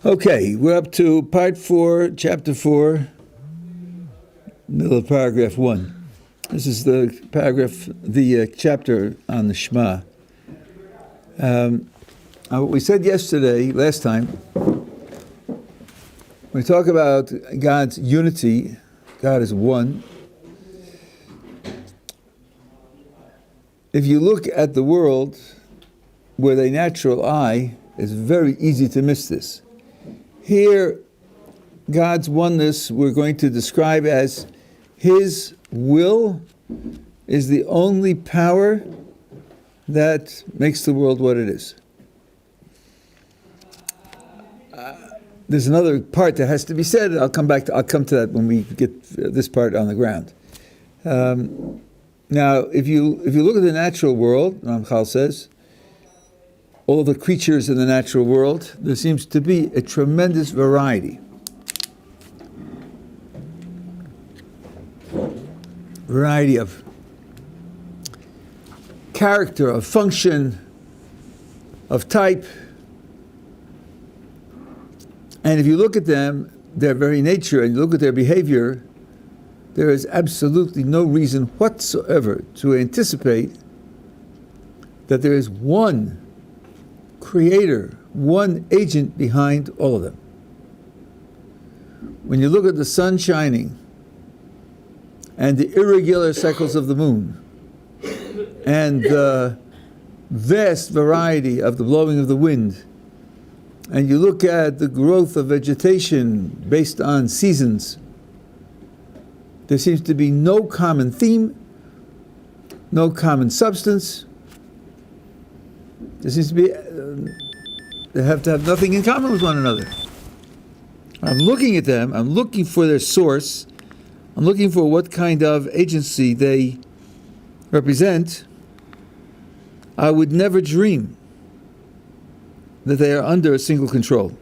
Okay, we're up to part 4, chapter 4, middle of paragraph 1. This is the chapter on the Shema. What we said last time, we talk about God's unity. God is one. If you look at the world with a natural eye, it's very easy to miss this. Here, God's oneness we're going to describe as His will is the only power that makes the world what it is. There's another part that has to be said. I'll come to that when we get this part on the ground. Now, if you look at the natural world, Ramchal says, all the creatures in the natural world, there seems to be a tremendous variety. Variety of character, of function, of type. And if you look at them, their very nature, and you look at their behavior, there is absolutely no reason whatsoever to anticipate that there is one creator, one agent behind all of them. When you look at the sun shining and the irregular cycles of the moon and the vast variety of the blowing of the wind, and you look at the growth of vegetation based on seasons, there seems to be no common theme, no common substance. There seems to be, they have to have nothing in common with one another. I'm looking at them, I'm looking for their source, I'm looking for what kind of agency they represent. I would never dream that they are under a single control.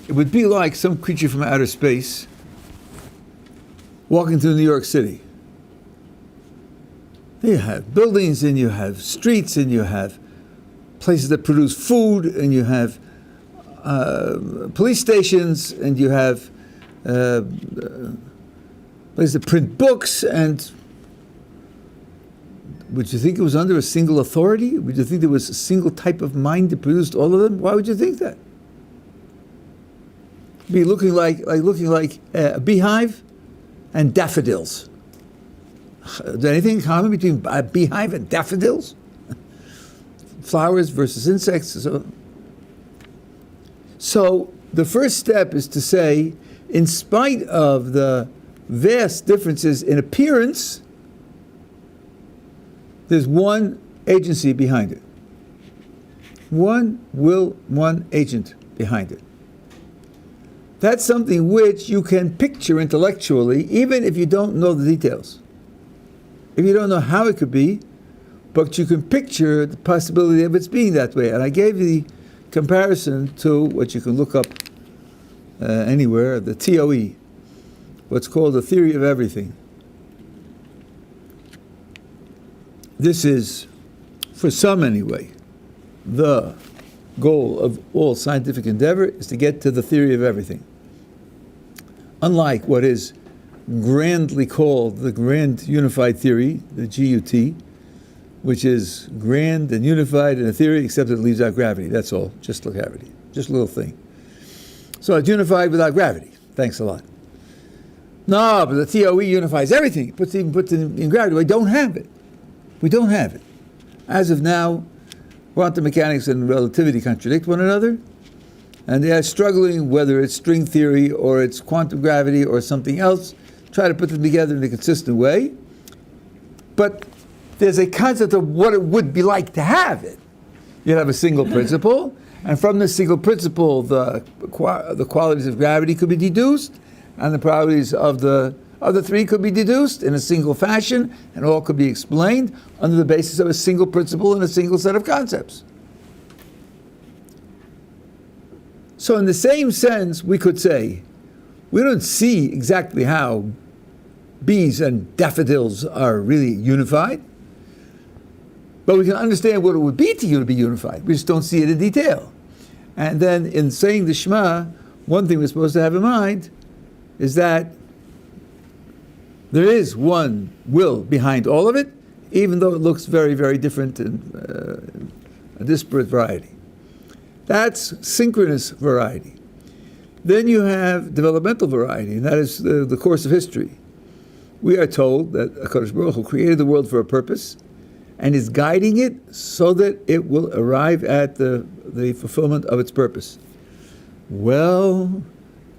It would be like some creature from outer space walking through New York City. You have buildings, and you have streets, and you have places that produce food, and you have police stations, and you have places that print books. And would you think it was under a single authority? Would you think there was a single type of mind that produced all of them? Why would you think that? Be looking like a beehive and daffodils. Is there anything in common between a beehive and daffodils? Flowers versus insects. So the first step is to say, in spite of the vast differences in appearance, there's one agency behind it. One will, one agent behind it. That's something which you can picture intellectually, even if you don't know the details. If you don't know how it could be, but you can picture the possibility of its being that way. And I gave the comparison to what you can look up anywhere, the TOE, what's called the theory of everything. This is, for some anyway, the goal of all scientific endeavor is to get to the theory of everything. Unlike what is grandly called the Grand Unified Theory, the GUT, which is grand and unified in a theory, except it leaves out gravity. That's all, just the gravity, just a little thing. So it's unified without gravity. Thanks a lot. No, but the TOE unifies everything. Puts it in gravity. We don't have it. We don't have it. As of now, quantum mechanics and relativity contradict one another, and they are struggling whether it's string theory or it's quantum gravity or something else, try to put them together in a consistent way. But there's a concept of what it would be like to have it. You have a single principle, and from this single principle, the qualities of gravity could be deduced, and the properties of the other three could be deduced in a single fashion, and all could be explained under the basis of a single principle and a single set of concepts. So in the same sense, we could say, we don't see exactly how bees and daffodils are really unified. But we can understand what it would be to be unified. We just don't see it in detail. And then in saying the Shema, one thing we're supposed to have in mind is that there is one will behind all of it, even though it looks very, very different and a disparate variety. That's synchronous variety. Then you have developmental variety, and that is the course of history. We are told that HaKadosh Baruch Hu created the world for a purpose and is guiding it so that it will arrive at the fulfillment of its purpose. Well,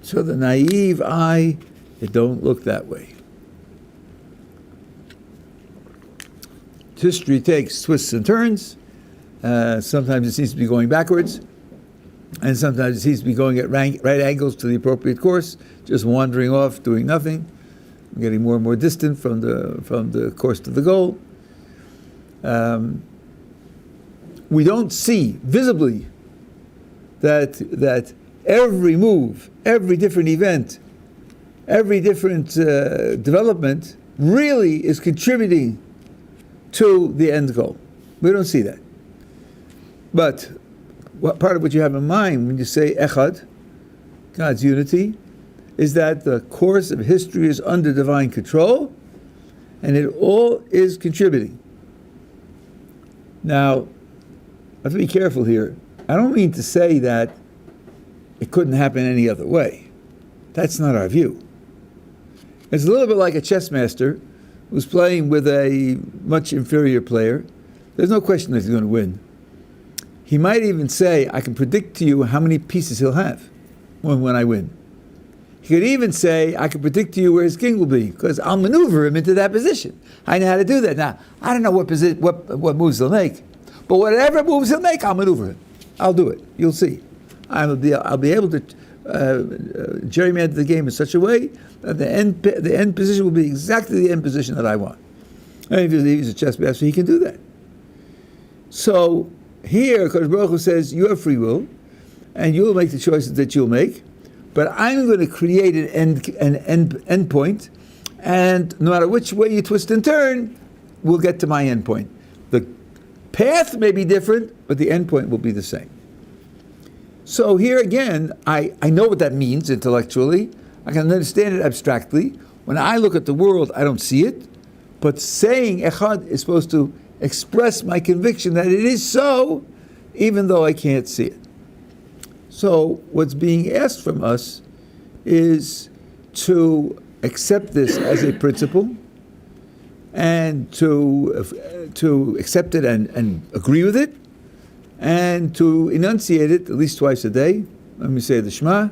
to the naive eye, it don't look that way. History takes twists and turns. Sometimes it seems to be going backwards, and sometimes it seems to be going at right angles to the appropriate course, just wandering off, doing nothing, getting more and more distant from the course to the goal. We don't see visibly that every move, every different event, every different development really is contributing to the end goal. We don't see that. But what part of what you have in mind when you say Echad, God's unity, is that the course of history is under divine control, and it all is contributing. Now, I have to be careful here. I don't mean to say that it couldn't happen any other way. That's not our view. It's a little bit like a chess master who's playing with a much inferior player. There's no question that he's going to win. He might even say, I can predict to you how many pieces he'll have when I win. He could even say, I can predict to you where his king will be, because I'll maneuver him into that position. I know how to do that. Now, I don't know what moves he'll make, but whatever moves he'll make, I'll maneuver him. I'll do it. You'll see. I'll be able to gerrymander the game in such a way that the end position will be exactly the end position that I want. And if he's a chess master, he can do that. So here, Kadosh Baruch Hu says, you have free will, and you'll make the choices that you'll make, but I'm going to create an end point, and no matter which way you twist and turn, we'll get to my end point. The path may be different, but the end point will be the same. So here again, I know what that means intellectually. I can understand it abstractly. When I look at the world, I don't see it. But saying Echad is supposed to express my conviction that it is so, even though I can't see it. So what's being asked from us is to accept this as a principle and to accept it and agree with it, and to enunciate it at least twice a day. Let me say the Shema.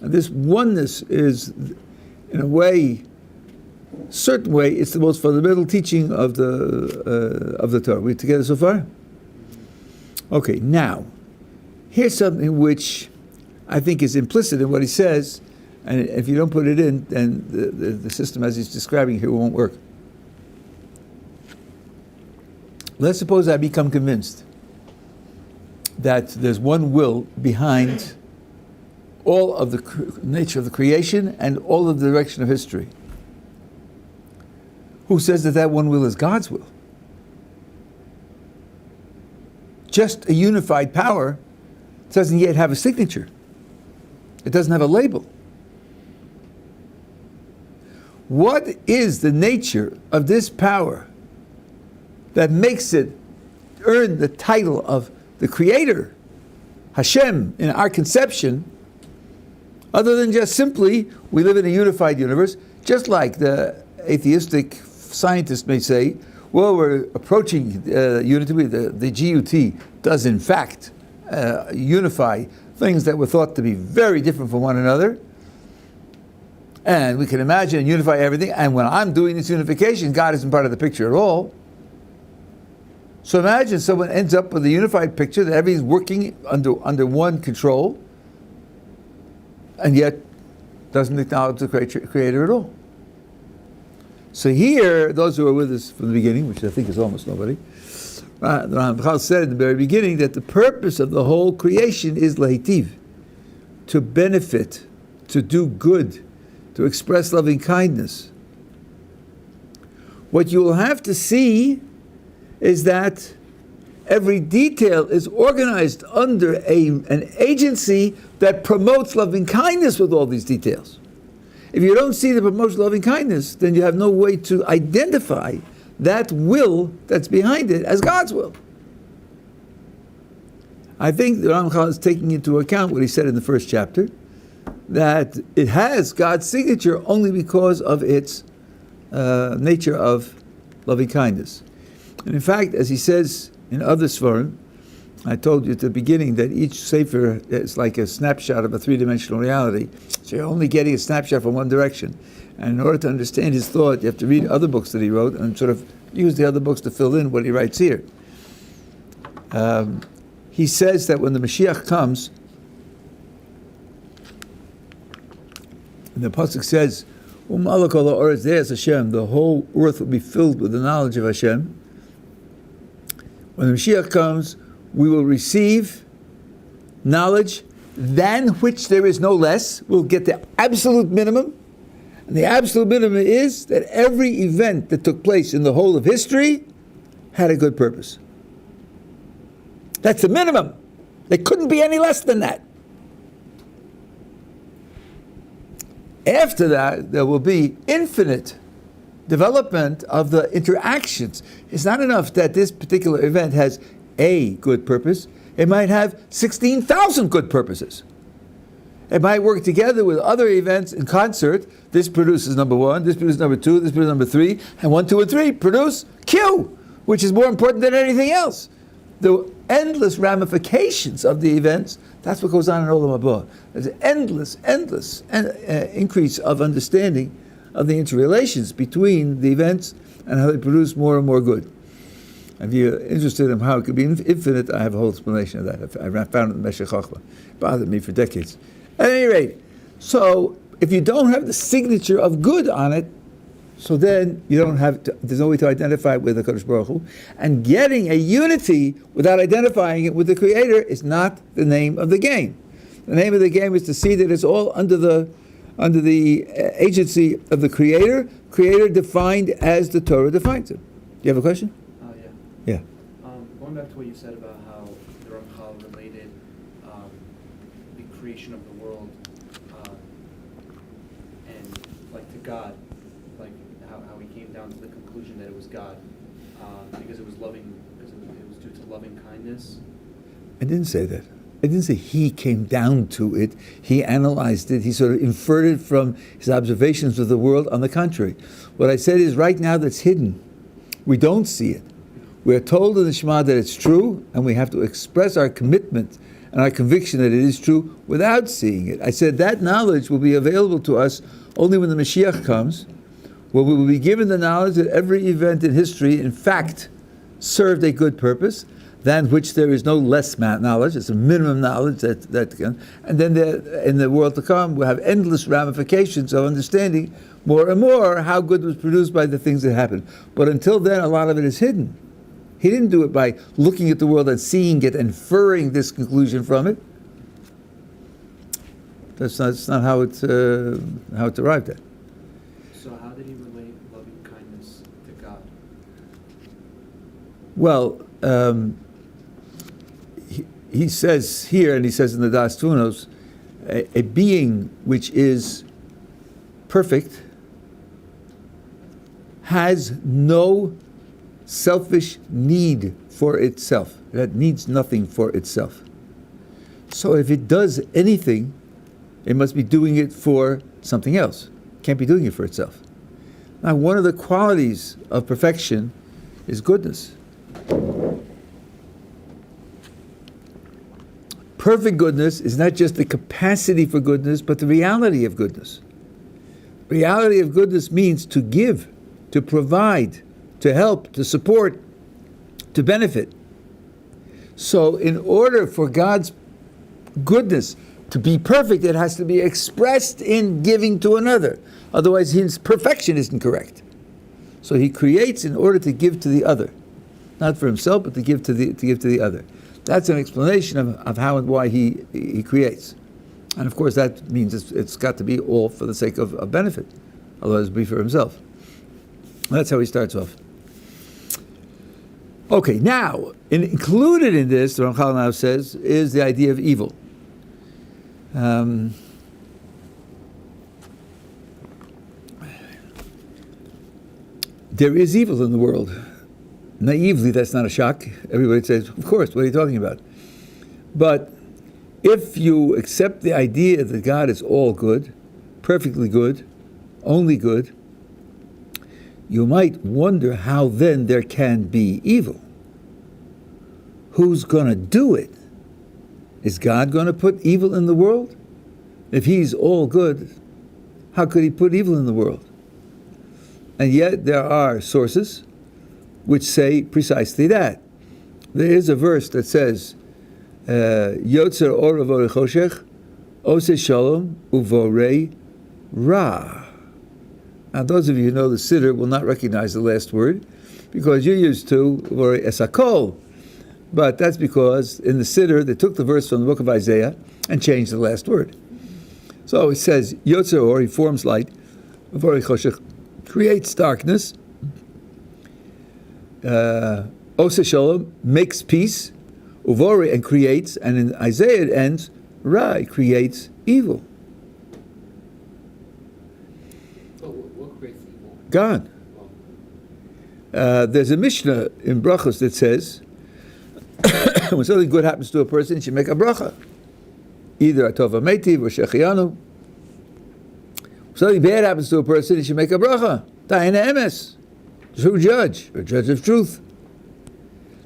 And this oneness is, in a way, certain way, it's the most fundamental teaching of the Torah. We together so far? Okay, now, here's something which I think is implicit in what he says, and if you don't put it in, then the system as he's describing here won't work. Let's suppose I become convinced that there's one will behind all of the nature of the creation and all of the direction of history. Who says that one will is God's will? Just a unified power doesn't yet have a signature. It doesn't have a label. What is the nature of this power that makes it earn the title of the Creator, Hashem, in our conception, other than just simply we live in a unified universe, just like the atheistic scientist may say, well, we're approaching unity. The GUT does in fact unify things that were thought to be very different from one another. And we can imagine and unify everything. And when I'm doing this unification, God isn't part of the picture at all. So imagine someone ends up with a unified picture that everything's working under one control, and yet doesn't acknowledge the Creator at all. So here, those who are with us from the beginning, which I think is almost nobody, the Ramchal said in the very beginning that the purpose of the whole creation is lehitiv, to benefit, to do good, to express loving kindness. What you will have to see is that every detail is organized under an agency that promotes loving kindness with all these details. If you don't see the promotion of loving kindness, then you have no way to identify that will that's behind it as God's will. I think the Ramchal is taking into account what he said in the first chapter, that it has God's signature only because of its nature of loving kindness. And in fact, as he says in other Svarim, I told you at the beginning that each Sefer is like a snapshot of a three-dimensional reality. So you're only getting a snapshot from one direction. And in order to understand his thought, you have to read other books that he wrote and sort of use the other books to fill in what he writes here. He says that when the Mashiach comes, and the Pasuk says, U'malak ol ha'oretz de'es Hashem, the whole earth will be filled with the knowledge of Hashem. When the Mashiach comes, we will receive knowledge than which there is no less. We'll get the absolute minimum. And the absolute minimum is that every event that took place in the whole of history had a good purpose. That's the minimum. There couldn't be any less than that. After that, there will be infinite development of the interactions. It's not enough that this particular event has a good purpose. It might have 16,000 good purposes. It might work together with other events in concert. This produces number one, this produces number two, this produces number three, and 1, 2, and 3 produce Q, which is more important than anything else. The endless ramifications of the events, that's what goes on in Olam Haba. There's an endless increase of understanding of the interrelations between the events and how they produce more and more good. If you're interested in how it could be infinite, I have a whole explanation of that. I found it in Meshech Chochmah. It bothered me for decades. At any rate, so if you don't have the signature of good on it, so then you don't have to, there's no way to identify it with the Kadosh Baruch Hu. And getting a unity without identifying it with the Creator is not the name of the game. The name of the game is to see that it's all under the agency of the Creator defined as the Torah defines it. Do you have a question? Yeah. Yeah. Going back to what you said about how the Ramchal related the creation of the world and like to God, like how he came down to the conclusion that it was God because it was loving, because it was due to loving kindness. I didn't say that. I didn't say he came down to it. He analyzed it. He sort of inferred it from his observations of the world. On the contrary, what I said is right now that's hidden. We don't see it. We're told in the Shema that it's true, and we have to express our commitment and our conviction that it is true without seeing it. I said that knowledge will be available to us only when the Mashiach comes, where we will be given the knowledge that every event in history, in fact, served a good purpose, than which there is no less knowledge. It's a minimum knowledge that can. And then in the world to come, we'll have endless ramifications of understanding more and more how good was produced by the things that happened. But until then, a lot of it is hidden. He didn't do it by looking at the world and seeing it, inferring this conclusion from it. That's not how it's arrived at. So how did he relate loving kindness to God? Well, he says here, and he says in the Das Tunos, a being which is perfect has no selfish need for itself. That needs nothing for itself. So if it does anything, it must be doing it for something else. It can't be doing it for itself. Now, one of the qualities of perfection is goodness. Perfect goodness is not just the capacity for goodness, but the reality of goodness. Reality of goodness means to give, to provide, to help, to support, to benefit. So in order for God's goodness to be perfect, it has to be expressed in giving to another. Otherwise, his perfection isn't correct. So he creates in order to give to the other. Not for himself, but to give to the other. That's an explanation of how and why he creates. And of course that means it's got to be all for the sake of benefit. Otherwise it would be for himself. That's how he starts off. Okay, now, included in this, the Ramchal now says, is the idea of evil. There is evil in the world. Naively, that's not a shock. Everybody says, of course, what are you talking about? But if you accept the idea that God is all good, perfectly good, only good, you might wonder how then there can be evil. Who's going to do it? Is God going to put evil in the world? If he's all good, how could he put evil in the world? And yet there are sources which say precisely that. There is a verse that says, Yotzer Or Choshech, Ose Shalom Uvorei Ra. Now those of you who know the Siddur will not recognize the last word, because you're used to Uvorei Esakol. But that's because in the Siddur they took the verse from the book of Isaiah and changed the last word. So it says, Yotzer Or, he forms light, Uvorei Choshech, creates darkness, Ose Shalom makes peace, Uvori, and creates, and in Isaiah it ends, Ra, it creates evil. So what creates evil? God. There's a Mishnah in Brachos that says, when something good happens to a person, you should make a bracha. Either Atova Meitiv or Shechianu. When something bad happens to a person, you should make a bracha. Ta'ina Emes. True judge, or judge of truth.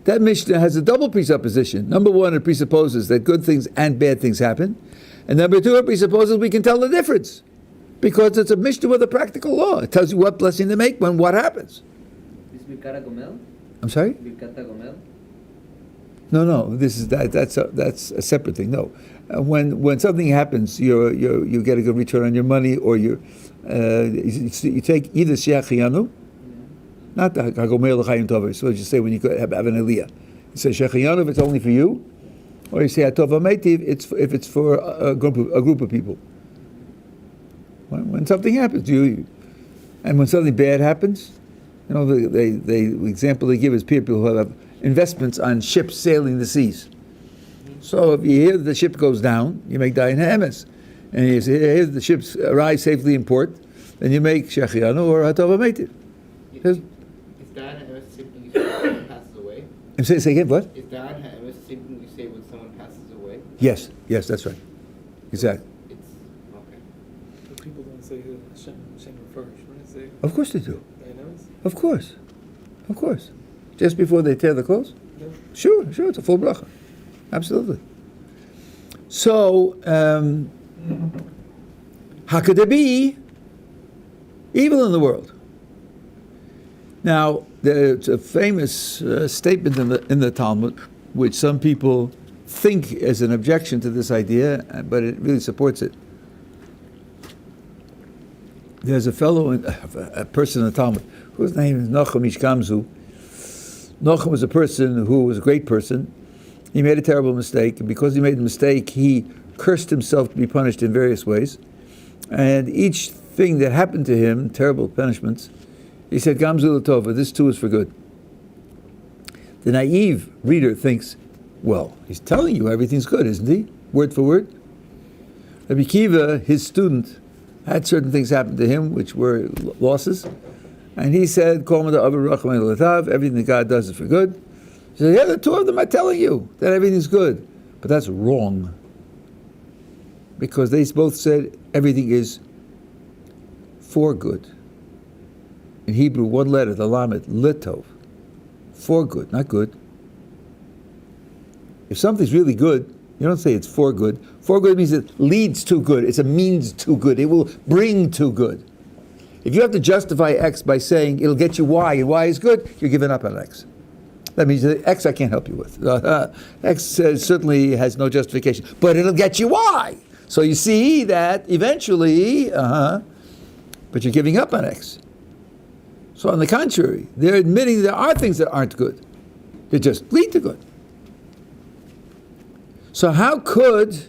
That Mishnah has a double presupposition. Number one, it presupposes that good things and bad things happen. And number two, it presupposes we can tell the difference. Because it's a Mishnah with a practical law. It tells you what blessing to make when what happens. Is Birkat Gomel? I'm sorry? Birkat Gomel? No. That's a separate thing. No, when something happens, you get a good return on your money, or you take either Shechianu, not the Hagomel L'Chaim Tova. So you say when you have an Aliyah, you say Shechianu if it's only for you, or you say Atova Meitiv if it's for a group of people. When something happens, and when something bad happens, the example they give is people who have investments on ships sailing the seas. So if you hear that the ship goes down, you make Dayan Ha'emes. And you hear the ships arrive safely in port, then you make Shechianu or Hatova Meitiv. Is Dayan Ha'emes the same thing you say when someone passes away? Say again, what? Is Dayan Ha'emes the same thing you say when someone passes away? Yes, that's right. Exactly. It's okay. But people don't say who Hashem refers, right? Say, Of course they do. Dynamics? Of course. Just before they tear the clothes? Yeah. Sure, it's a full bracha. Absolutely. So, how could there be evil in the world? Now, there's a famous statement in the Talmud, which some people think is an objection to this idea, but it really supports it. There's a person in the Talmud, whose name is Nachum Ish Gamzu. Nachum was a person who was a great person. He made a terrible mistake, and because he made a mistake, he cursed himself to be punished in various ways. And each thing that happened to him, terrible punishments, he said, Gamzu Latova, this too is for good. The naive reader thinks, well, he's telling you everything's good, isn't he? Word for word. Rabbi Kiva, his student, had certain things happen to him which were losses. And he said, everything that God does is for good. He said, yeah, the two of them are telling you that everything's good. But that's wrong. Because they both said everything is for good. In Hebrew, one letter, the lamed, litov. For good, not good. If something's really good, you don't say it's for good. For good means it leads to good. It's a means to good. It will bring to good. If you have to justify X by saying it'll get you Y, and Y is good, you're giving up on X. That means that X I can't help you with. X certainly has no justification, but it'll get you Y. So you see that eventually, but you're giving up on X. So on the contrary, they're admitting there are things that aren't good. They just lead to good. So how could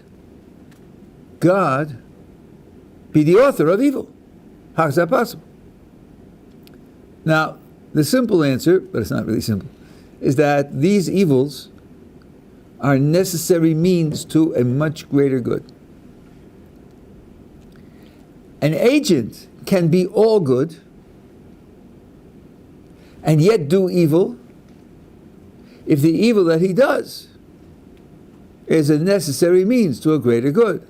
God be the author of evil? How is that possible? Now, the simple answer, but it's not really simple, is that these evils are necessary means to a much greater good. An agent can be all good and yet do evil if the evil that he does is a necessary means to a greater good.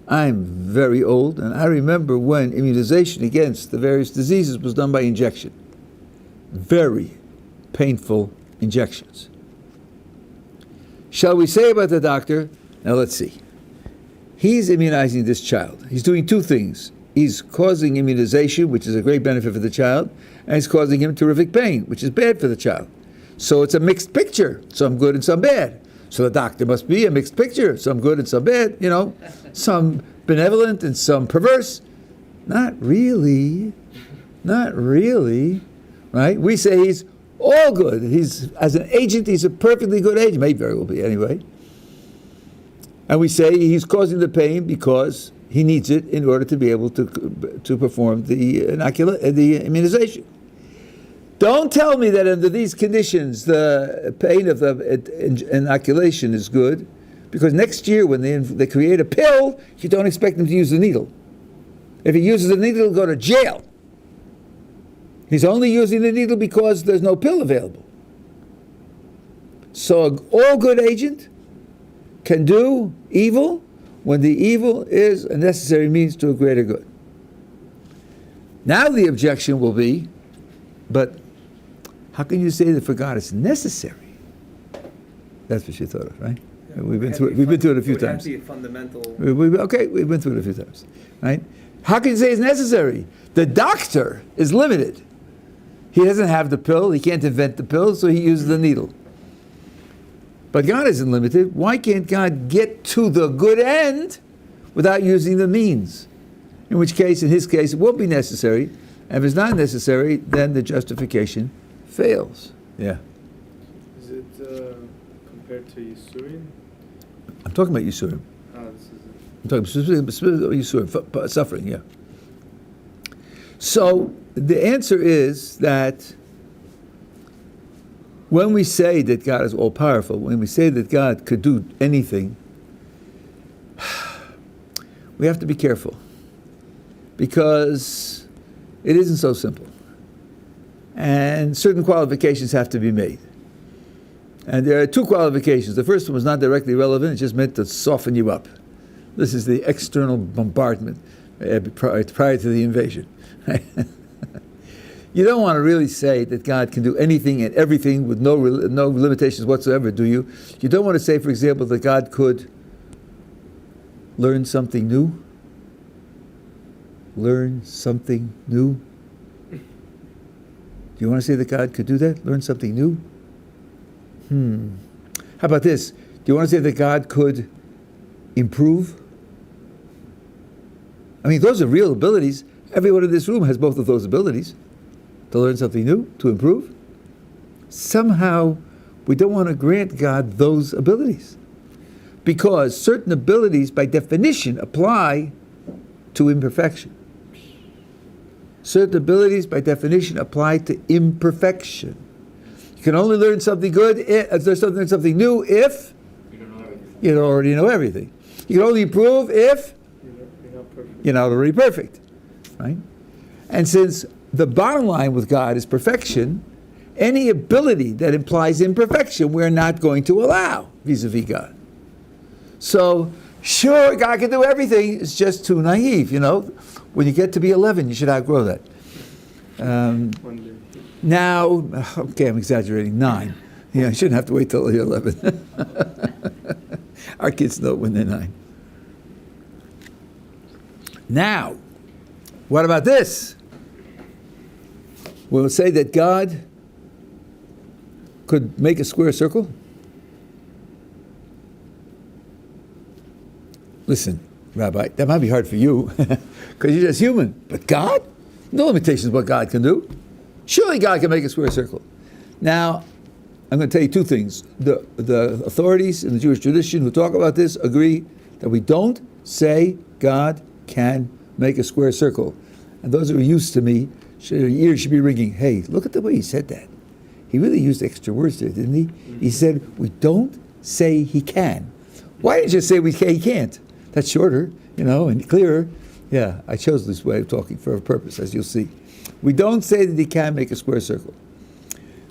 I'm very old, and I remember when immunization against the various diseases was done by injection. Very painful injections. Shall we say about the doctor? Now let's see. He's immunizing this child. He's doing two things. He's causing immunization, which is a great benefit for the child, and he's causing him terrific pain, which is bad for the child. So it's a mixed picture, some good and some bad. So the doctor must be a mixed picture, some good and some bad, some benevolent and some perverse. Not really, right? We say he's all good. As an agent, he's a perfectly good agent, may very well be anyway. And we say he's causing the pain because he needs it in order to be able to perform the immunization. Don't tell me that under these conditions the pain of the inoculation is good, because next year when they create a pill, you don't expect them to use the needle. If he uses the needle, he'll go to jail. He's only using the needle because there's no pill available. So an all good agent can do evil when the evil is a necessary means to a greater good. Now the objection will be, but how can you say that for God it's necessary? That's what you thought of, right? Yeah, We've been through it a few times. It would have to be a fundamental. We've been through it a few times, right? How can you say it's necessary? The doctor is limited. He doesn't have the pill. He can't invent the pill, so he uses the needle. But God isn't limited. Why can't God get to the good end without using the means? In which case, in his case, it won't be necessary. And if it's not necessary, then the justification fails. Yeah. Is it compared to Yisurim? I'm talking about Yisurim. This is it. I'm talking specifically about Yisurim, suffering, yeah. So the answer is that when we say that God is all-powerful, when we say that God could do anything, we have to be careful, because it isn't so simple. And certain qualifications have to be made. And there are two qualifications. The first one was not directly relevant, it just meant to soften you up. This is the external bombardment prior to the invasion. You don't want to really say that God can do anything and everything with no limitations whatsoever, do you? You don't want to say, for example, that God could learn something new. Learn something new. Do you want to say that God could do that? Learn something new? How about this? Do you want to say that God could improve? I mean, those are real abilities. Everyone in this room has both of those abilities. To learn something new, to improve. Somehow, we don't want to grant God those abilities, because certain abilities, by definition, apply to imperfection. Certain abilities, by definition, apply to imperfection. You can only learn something good, something new, if you already know everything. You can only improve if you're not already perfect, right? And since the bottom line with God is perfection, any ability that implies imperfection, we're not going to allow vis-a-vis God. So, sure, God can do everything. It's just too naive, When you get to be 11, you should outgrow that. Now, okay, I'm exaggerating, 9. Yeah, I shouldn't have to wait till you're 11. Our kids know it when they're 9. Now, what about this? We'll say that God could make a square circle. Listen, Rabbi, that might be hard for you, because you're just human. But God? No limitations what God can do. Surely God can make a square circle. Now, I'm going to tell you two things. The authorities in the Jewish tradition who talk about this agree that we don't say God can make a square circle. And those who are used to me, your ears should be ringing. Hey, look at the way he said that. He really used extra words there, didn't he? He said, we don't say he can. Why didn't you just say he can't? That's shorter, and clearer. Yeah, I chose this way of talking for a purpose, as you'll see. We don't say that he can make a square circle.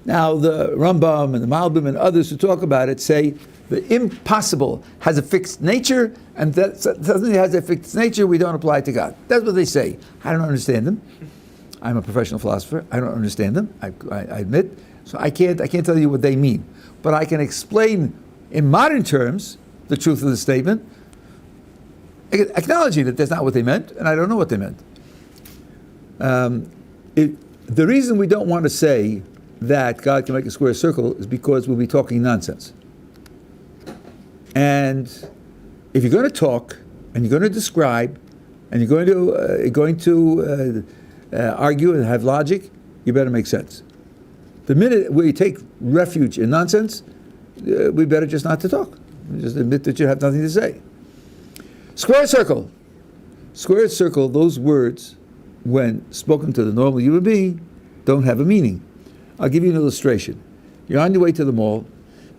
Now, the Rambam and the Malbim and others who talk about it say the impossible has a fixed nature, and that something that has a fixed nature, we don't apply it to God. That's what they say. I don't understand them. I'm a professional philosopher. I don't understand them. I admit. So I can't tell you what they mean. But I can explain in modern terms the truth of the statement, acknowledging that that's not what they meant, and I don't know what they meant. The reason we don't want to say that God can make a square circle is because we'll be talking nonsense. And if you're going to talk, and you're going to describe, and you're going to argue and have logic, you better make sense. The minute we take refuge in nonsense, we better just not to talk. Just admit that you have nothing to say. Square circle. Square circle, those words, when spoken to the normal human being, don't have a meaning. I'll give you an illustration. You're on your way to the mall.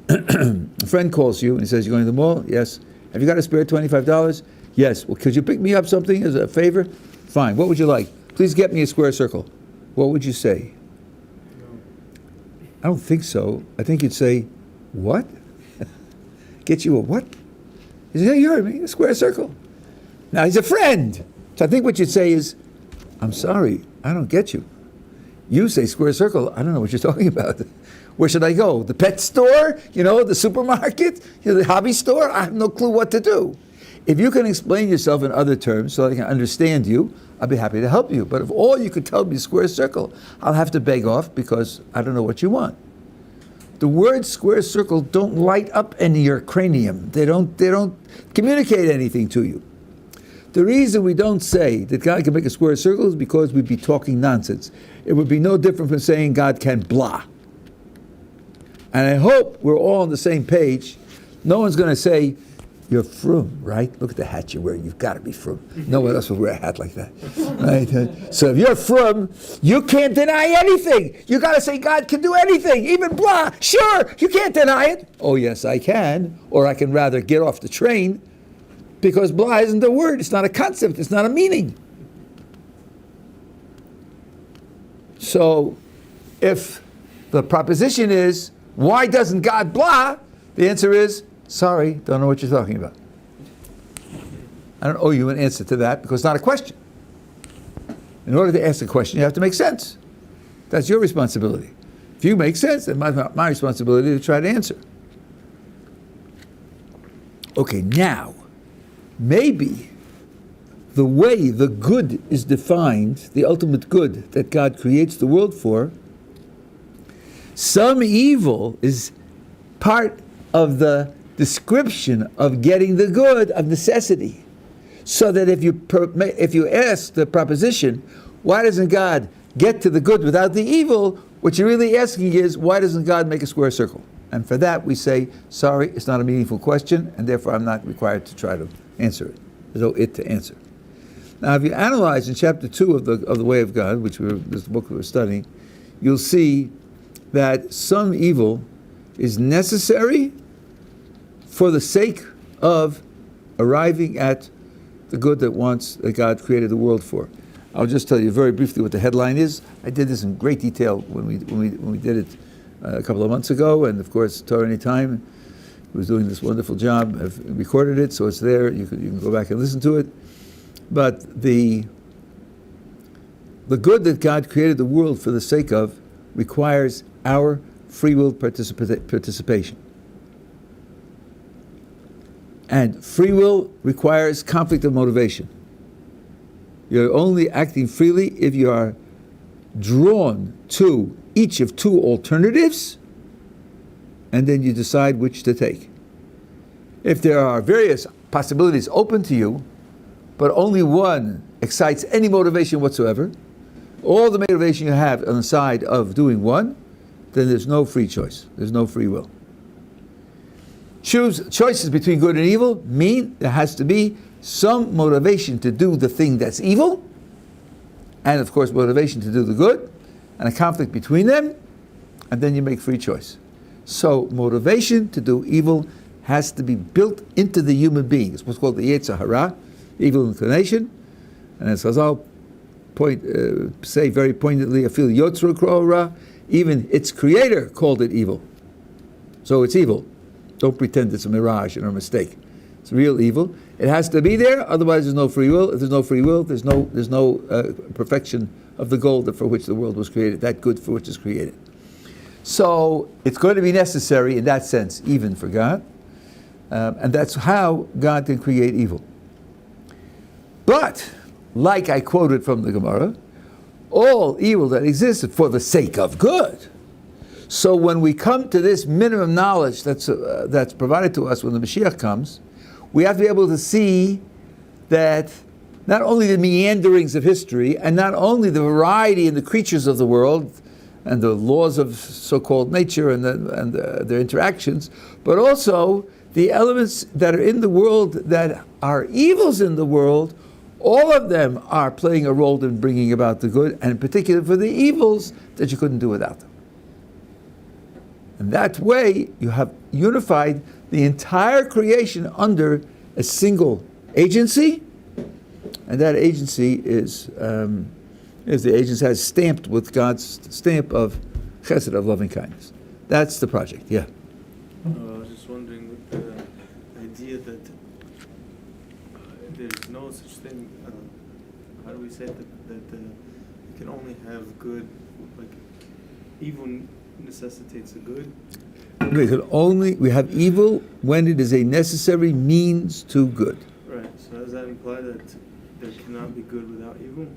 A friend calls you and he says, you're going to the mall? Yes. Have you got a spare $25? Yes. Well, could you pick me up something as a favor? Fine. What would you like? Please get me a square circle. What would you say? I don't think so. I think you'd say, what? Get you a what? He said, yeah, you heard me, a square circle. Now, he's a friend. So I think what you'd say is, I'm sorry, I don't get you. You say square circle, I don't know what you're talking about. Where should I go? The pet store? The supermarket? The hobby store? I have no clue what to do. If you can explain yourself in other terms so I can understand you, I'll be happy to help you. But if all you could tell me is square circle, I'll have to beg off because I don't know what you want. The words square circle don't light up in your cranium. They don't communicate anything to you. The reason we don't say that God can make a square circle is because we'd be talking nonsense. It would be no different from saying God can blah. And I hope we're all on the same page. No one's going to say, you're frum, right? Look at the hat you're wearing. You've got to be frum. No one else will wear a hat like that. Right? So if you're frum, you can't deny anything. You got to say God can do anything, even blah. Sure, you can't deny it. Oh, yes, I can. Or I can rather get off the train because blah isn't a word. It's not a concept. It's not a meaning. So if the proposition is, why doesn't God blah? The answer is, sorry, don't know what you're talking about. I don't owe you an answer to that because it's not a question. In order to ask a question, you have to make sense. That's your responsibility. If you make sense, then my responsibility to try to answer. Okay, now, maybe the way the good is defined, the ultimate good that God creates the world for, some evil is part of the description of getting the good of necessity. So that if you ask the proposition, why doesn't God get to the good without the evil, what you're really asking is, why doesn't God make a square circle? And for that we say, sorry, it's not a meaningful question, and therefore I'm not required to try to answer it. There's no it to answer. Now if you analyze in chapter 2 of the Way of God, which this book we're studying, you'll see that some evil is necessary for the sake of arriving at the good that God created the world for. I'll just tell you very briefly what the headline is. I did this in great detail when we did it a couple of months ago, and of course Torah Anytime was doing this wonderful job. I've recorded it, so it's there. You can go back and listen to it. But the good that God created the world for the sake of requires our free will participation. And free will requires conflict of motivation. You're only acting freely if you are drawn to each of two alternatives, and then you decide which to take. If there are various possibilities open to you, but only one excites any motivation whatsoever, all the motivation you have on the side of doing one, then there's no free choice. There's no free will. Choices between good and evil mean there has to be some motivation to do the thing that's evil, and of course motivation to do the good, and a conflict between them. and then you make free choice. So motivation to do evil has to be built into the human being. It's what's called the Yetzer Hara, evil inclination. And as Chazal say very pointedly, "Afil yotzro kro ra," even its creator called it evil. So it's evil. Don't pretend it's a mirage or a mistake. It's real evil. It has to be there, otherwise there's no free will. If there's no free will, there's no perfection of the goal for which the world was created, that good for which it's created. So it's going to be necessary in that sense, even for God. And that's how God can create evil. But, like I quoted from the Gemara, all evil that exists is for the sake of good. So when we come to this minimum knowledge that's provided to us when the Mashiach comes, we have to be able to see that not only the meanderings of history and not only the variety in the creatures of the world and the laws of so-called nature and their interactions, but also the elements that are in the world that are evils in the world, all of them are playing a role in bringing about the good, and in particular for the evils that you couldn't do without them. And that way you have unified the entire creation under a single agency, and that agency is the agency has stamped with God's stamp of chesed, of loving kindness. That's the project, yeah. I was just wondering with the idea that there's no such thing, how do we say that you can only have good, like evil necessitates a good? We have evil when it is a necessary means to good. Right, so does that imply that there cannot be good without evil?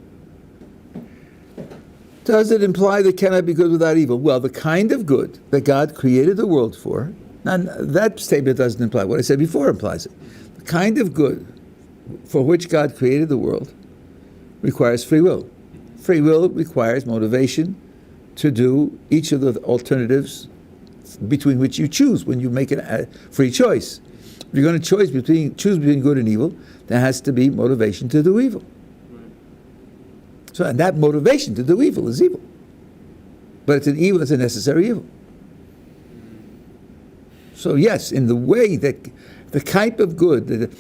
Does it imply there cannot be good without evil? Well, the kind of good that God created the world for, now that statement doesn't imply what I said before implies it. The kind of good for which God created the world requires free will. Free will requires motivation to do each of the alternatives between which you choose when you make a free choice. If you're going to choose between good and evil, there has to be motivation to do evil. So, and that motivation to do evil is evil. But it's a necessary evil. So yes, in the way that the type of good,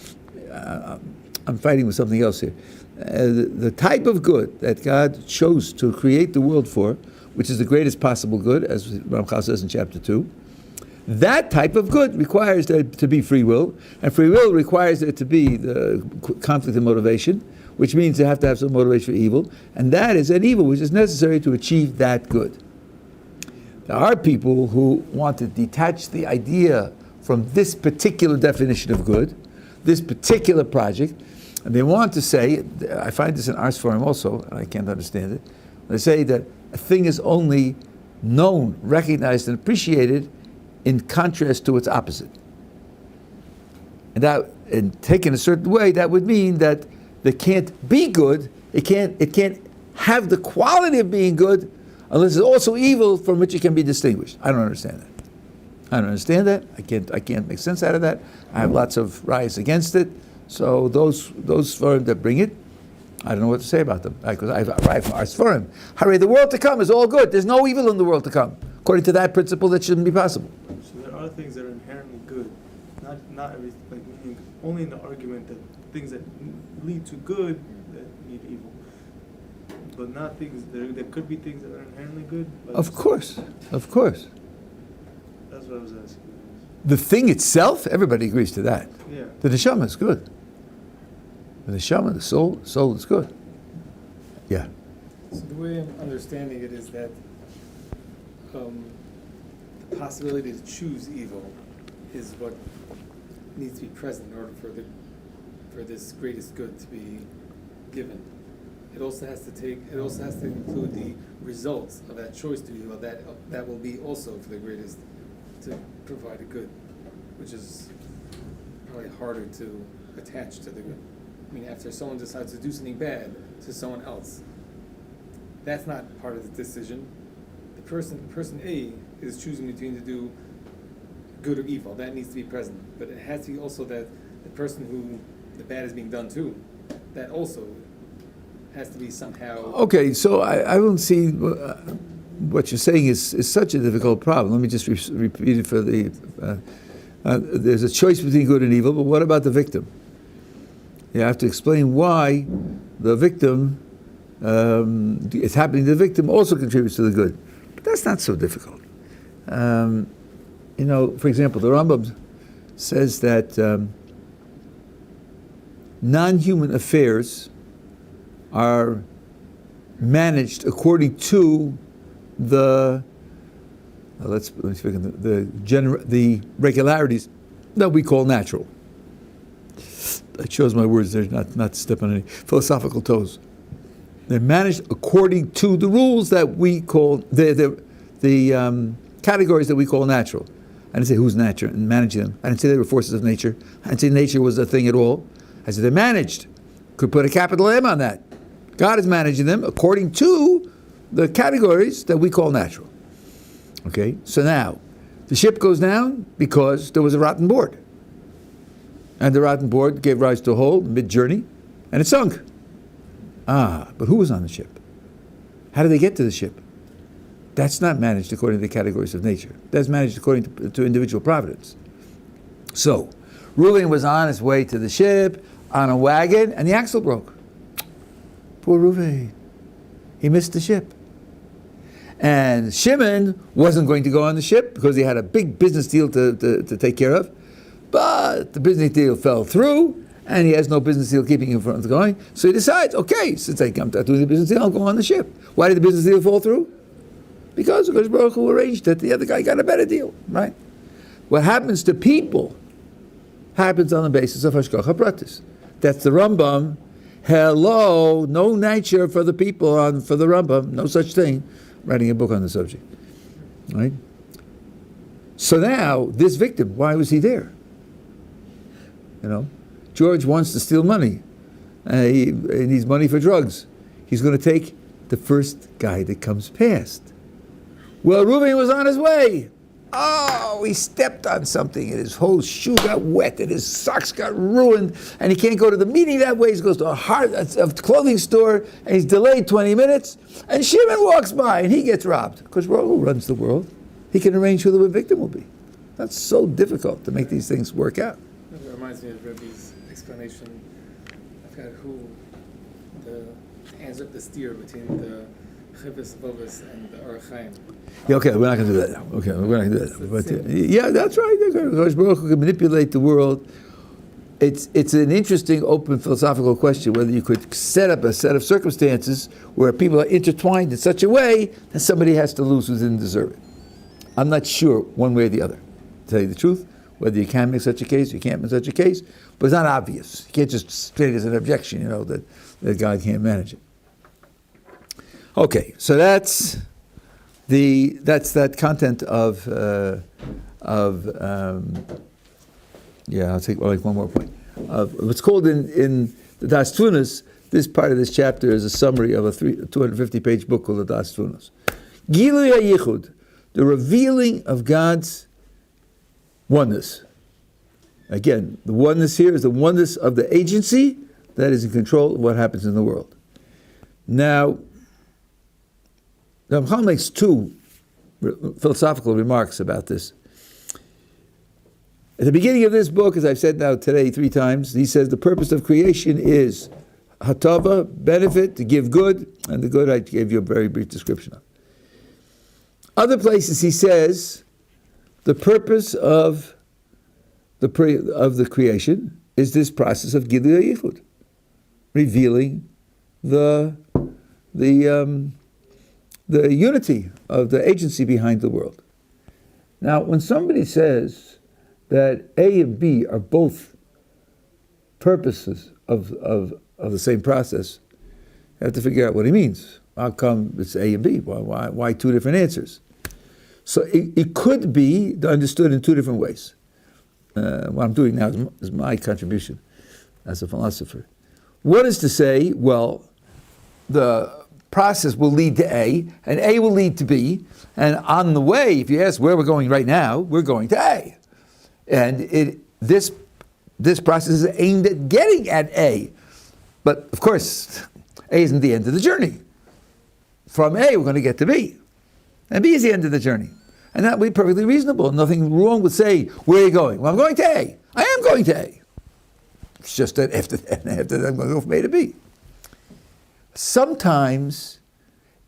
I'm fighting with something else here, the type of good that God chose to create the world for, which is the greatest possible good, as Ramchal says in chapter 2, that type of good requires there to be free will, and free will requires there to be the conflict of motivation, which means you have to have some motivation for evil, and that is an evil which is necessary to achieve that good. There are people who want to detach the idea from this particular definition of good, this particular project, and they want to say, I find this in Ars Forum also, and I can't understand it, they say that a thing is only known, recognized, and appreciated in contrast to its opposite. And taken a certain way, that would mean that there can't be good, it can't have the quality of being good unless it's also evil from which it can be distinguished. I don't understand that. I can't make sense out of that. I have lots of riots against it. So those firms that bring it, I don't know what to say about them. Because I arrived from Ars Forum. Hurry, the world to come is all good. There's no evil in the world to come. According to that principle, that shouldn't be possible. So there are things that are inherently good, not everything. Like meaning only in the argument that things that lead to good that need evil, but not things. There could be things that are inherently good. Of course. That's what I was asking. The thing itself, everybody agrees to that. Yeah. The neshama is good. The neshama, the soul is good. Yeah. So the way I'm understanding it is that the possibility to choose evil is what needs to be present in order for this greatest good to be given. It also has to include the results of that choice to evil that will be also for the greatest to provide a good, which is probably harder to attach to the good. I mean, after someone decides to do something bad to someone else, that's not part of the decision. The person A is choosing between to do good or evil. That needs to be present. But it has to be also that the person who the bad is being done to, that also has to be somehow... Okay, so I don't see what you're saying is such a difficult problem. Let me just repeat it for the. There's a choice between good and evil, but what about the victim? You have to explain why the victim, it's happening to the victim also contributes to the good. But that's not so difficult. For example, the Rambam says that non-human affairs are managed according to the the regularities that we call natural. That shows my words there, not step on any philosophical toes. They're managed according to the rules that we call the categories that we call natural. I didn't say who's nature and managing them. I didn't say they were forces of nature. I didn't say nature was a thing at all. I said they're managed. Could put a capital M on that. God is managing them according to the categories that we call natural. Okay, so now, the ship goes down because there was a rotten board. And the rotten board gave rise to a hole mid-journey, and it sunk. But who was on the ship? How did they get to the ship? That's not managed according to the categories of nature. That's managed according to individual providence. So, Reuven was on his way to the ship, on a wagon, and the axle broke. Poor Reuven. He missed the ship. And Shimon wasn't going to go on the ship because he had a big business deal to take care of. But the business deal fell through, and he has no business deal keeping him from going. So he decides, okay, since I'm doing the business deal, I'll go on the ship. Why did the business deal fall through? Because Hakadosh Baruch Hu arranged that the other guy got a better deal, right? What happens to people happens on the basis of Hashgacha Pratis. That's the Rambam. Hello, no nature for the people for the Rambam, no such thing. Writing a book on the subject, right? So now, this victim, why was he there? George wants to steal money. He needs money for drugs. He's going to take the first guy that comes past. Well, Reuven was on his way. Oh, he stepped on something, and his whole shoe got wet, and his socks got ruined, and he can't go to the meeting that way. He goes to a clothing store, and he's delayed 20 minutes, and Shimon walks by, and he gets robbed. Because who runs the world? He can arrange who the victim will be. That's so difficult to make these things work out. It reminds me of Rabbi's explanation. I forgot who hands up the steer between the Chivas Vovas and the Orach Chaim. Yeah, okay, we're not going to do that now. Okay, we're not going to do that. But, yeah, that's right. Hakadosh Baruch Hu can manipulate the world. It's an interesting, open philosophical question whether you could set up a set of circumstances where people are intertwined in such a way that somebody has to lose who didn't deserve it. I'm not sure one way or the other, to tell you the truth, whether you can make such a case, you can't make such a case, but it's not obvious. You can't just state it as an objection, that God can't manage it. Okay, so that's that content of I'll take one more point. What's called in the Das Tfunos, this part of this chapter is a summary of a 250-page book called the Das Tfunos. Gilui HaYichud, the revealing of God's oneness. Again, the oneness here is the oneness of the agency that is in control of what happens in the world. Now, the Ramchal makes two philosophical remarks about this. At the beginning of this book, as I've said now today 3 times, he says the purpose of creation is hatava, benefit, to give good, and the good I gave you a very brief description of. Other places he says the purpose of the creation is this process of Gilui HaYichud, revealing the unity of the agency behind the world. Now, when somebody says that A and B are both purposes of the same process, you have to figure out what he means. How come it's A and B? Why 2 different answers? So it could be understood in 2 different ways. What I'm doing now is my contribution as a philosopher. One is to say, well, the process will lead to A, and A will lead to B, and on the way, if you ask where we're going right now, we're going to A. And this process is aimed at getting at A. But of course, A isn't the end of the journey. From A, we're going to get to B. And B is the end of the journey. And that would be perfectly reasonable. Nothing wrong with saying, where are you going? Well, I'm going to A. I am going to A. It's just that after that I'm going to go from A to B. Sometimes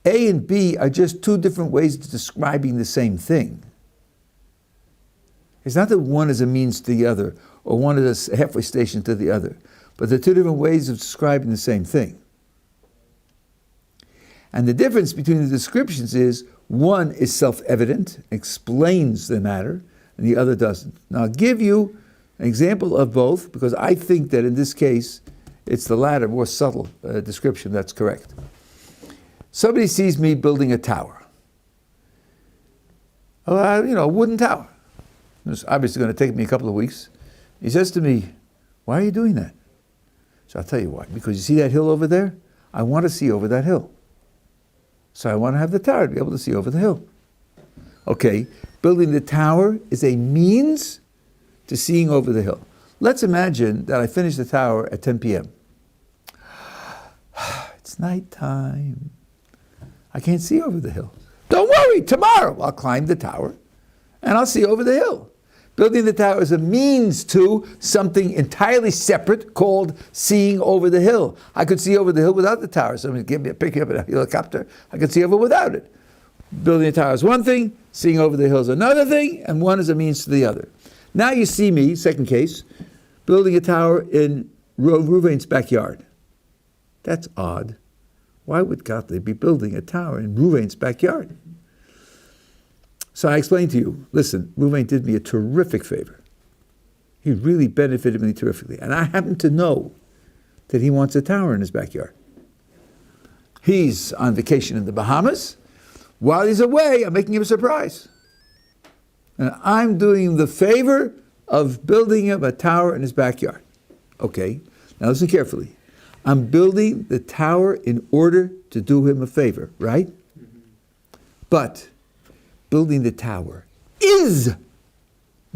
A and B are just two different ways of describing the same thing. It's not that one is a means to the other, or one is a halfway station to the other, but they're two different ways of describing the same thing. And the difference between the descriptions is one is self-evident, explains the matter, and the other doesn't. Now I'll give you an example of both, because I think that in this case, it's the latter, more subtle description that's correct. Somebody sees me building a tower. A wooden tower. It's obviously going to take me a couple of weeks. He says to me, why are you doing that? So I'll tell you why. Because you see that hill over there? I want to see over that hill. So I want to have the tower to be able to see over the hill. Okay, building the tower is a means to seeing over the hill. Let's imagine that I finish the tower at 10 p.m. It's nighttime. I can't see over the hill. Don't worry, tomorrow I'll climb the tower and I'll see over the hill. Building the tower is a means to something entirely separate called seeing over the hill. I could see over the hill without the tower. Somebody pick me up in a helicopter. I could see over without it. Building a tower is one thing, seeing over the hill is another thing, and one is a means to the other. Now you see me, second case, building a tower in Reuven's backyard. That's odd. Why would Gottleib be building a tower in Reuven's backyard? So I explained to you, listen, Reuven did me a terrific favor. He really benefited me terrifically. And I happen to know that he wants a tower in his backyard. He's on vacation in the Bahamas. While he's away, I'm making him a surprise. And I'm doing him the favor of building him a tower in his backyard. Okay, now listen carefully. I'm building the tower in order to do him a favor, right? Mm-hmm. But building the tower is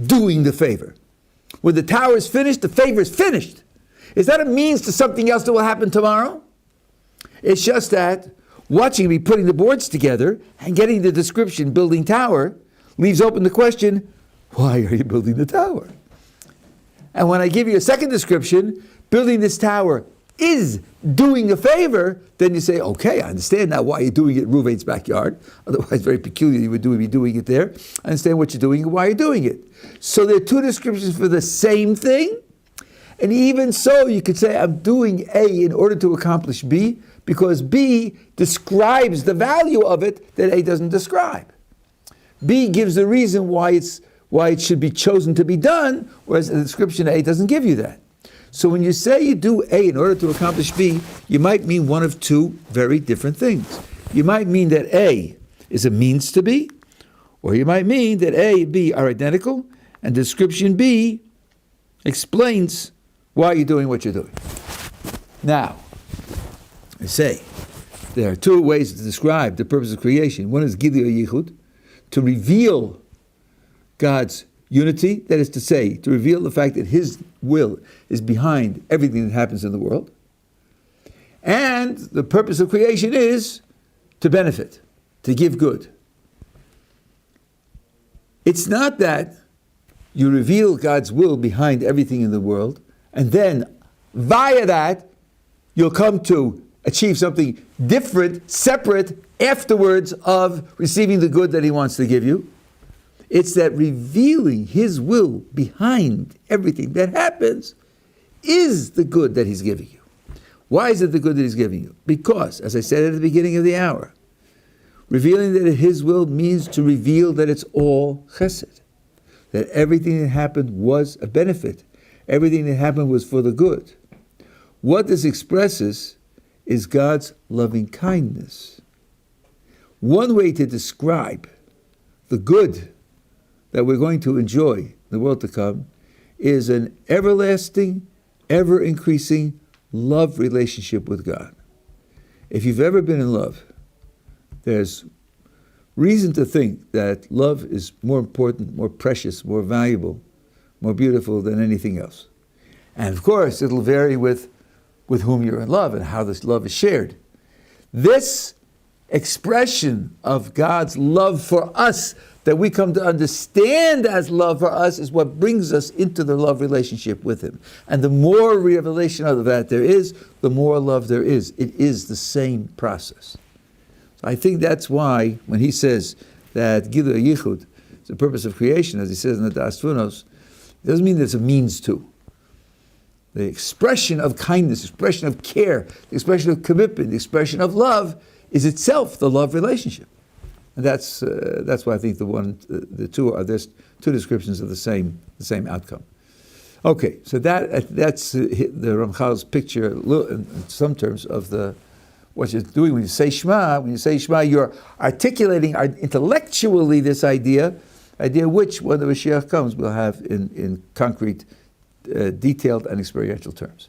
doing the favor. When the tower is finished, the favor is finished. Is that a means to something else that will happen tomorrow? It's just that watching me putting the boards together and getting the description building tower leaves open the question, why are you building the tower? And when I give you a second description, building this tower is doing a favor, then you say, okay, I understand now why you're doing it in Reuven's backyard. Otherwise, very peculiar you would be doing it there. I understand what you're doing and why you're doing it. So there are two descriptions for the same thing. And even so, you could say, I'm doing A in order to accomplish B, because B describes the value of it that A doesn't describe. B gives the reason why it should be chosen to be done, whereas the description A doesn't give you that. So when you say you do A in order to accomplish B, you might mean one of two very different things. You might mean that A is a means to B, or you might mean that A and B are identical, and description B explains why you're doing what you're doing. Now, I say, there are two ways to describe the purpose of creation. One is Gilui Yichud, to reveal God's unity, that is to say, to reveal the fact that His will is behind everything that happens in the world. And the purpose of creation is to benefit, to give good. It's not that you reveal God's will behind everything in the world, and then via that, you'll come to achieve something different, separate, afterwards of receiving the good that He wants to give you. It's that revealing His will behind everything that happens is the good that He's giving you. Why is it the good that He's giving you? Because, as I said at the beginning of the hour, revealing that His will means to reveal that it's all chesed, that everything that happened was a benefit. Everything that happened was for the good. What this expresses is God's loving kindness. One way to describe the good that we're going to enjoy in the world to come is an everlasting, ever-increasing love relationship with God. If you've ever been in love, there's reason to think that love is more important, more precious, more valuable, more beautiful than anything else. And of course, it'll vary with whom you're in love and how this love is shared. This expression of God's love for us that we come to understand as love for us is what brings us into the love relationship with Him. And the more revelation of that there is, the more love there is. It is the same process. I think that's why when he says that Gilui Yichud is the purpose of creation, as he says in the Das Tfunos, it doesn't mean that it's a means to. The expression of kindness, the expression of care, the expression of commitment, the expression of love is itself the love relationship. And that's why I think the two are there's two descriptions of the same outcome. Okay, so that's the Ramchal's picture in some terms of what you're doing when you say Shema. When you say Shema, you're articulating intellectually this idea which, when the Mashiach comes, we'll have in concrete, detailed and experiential terms.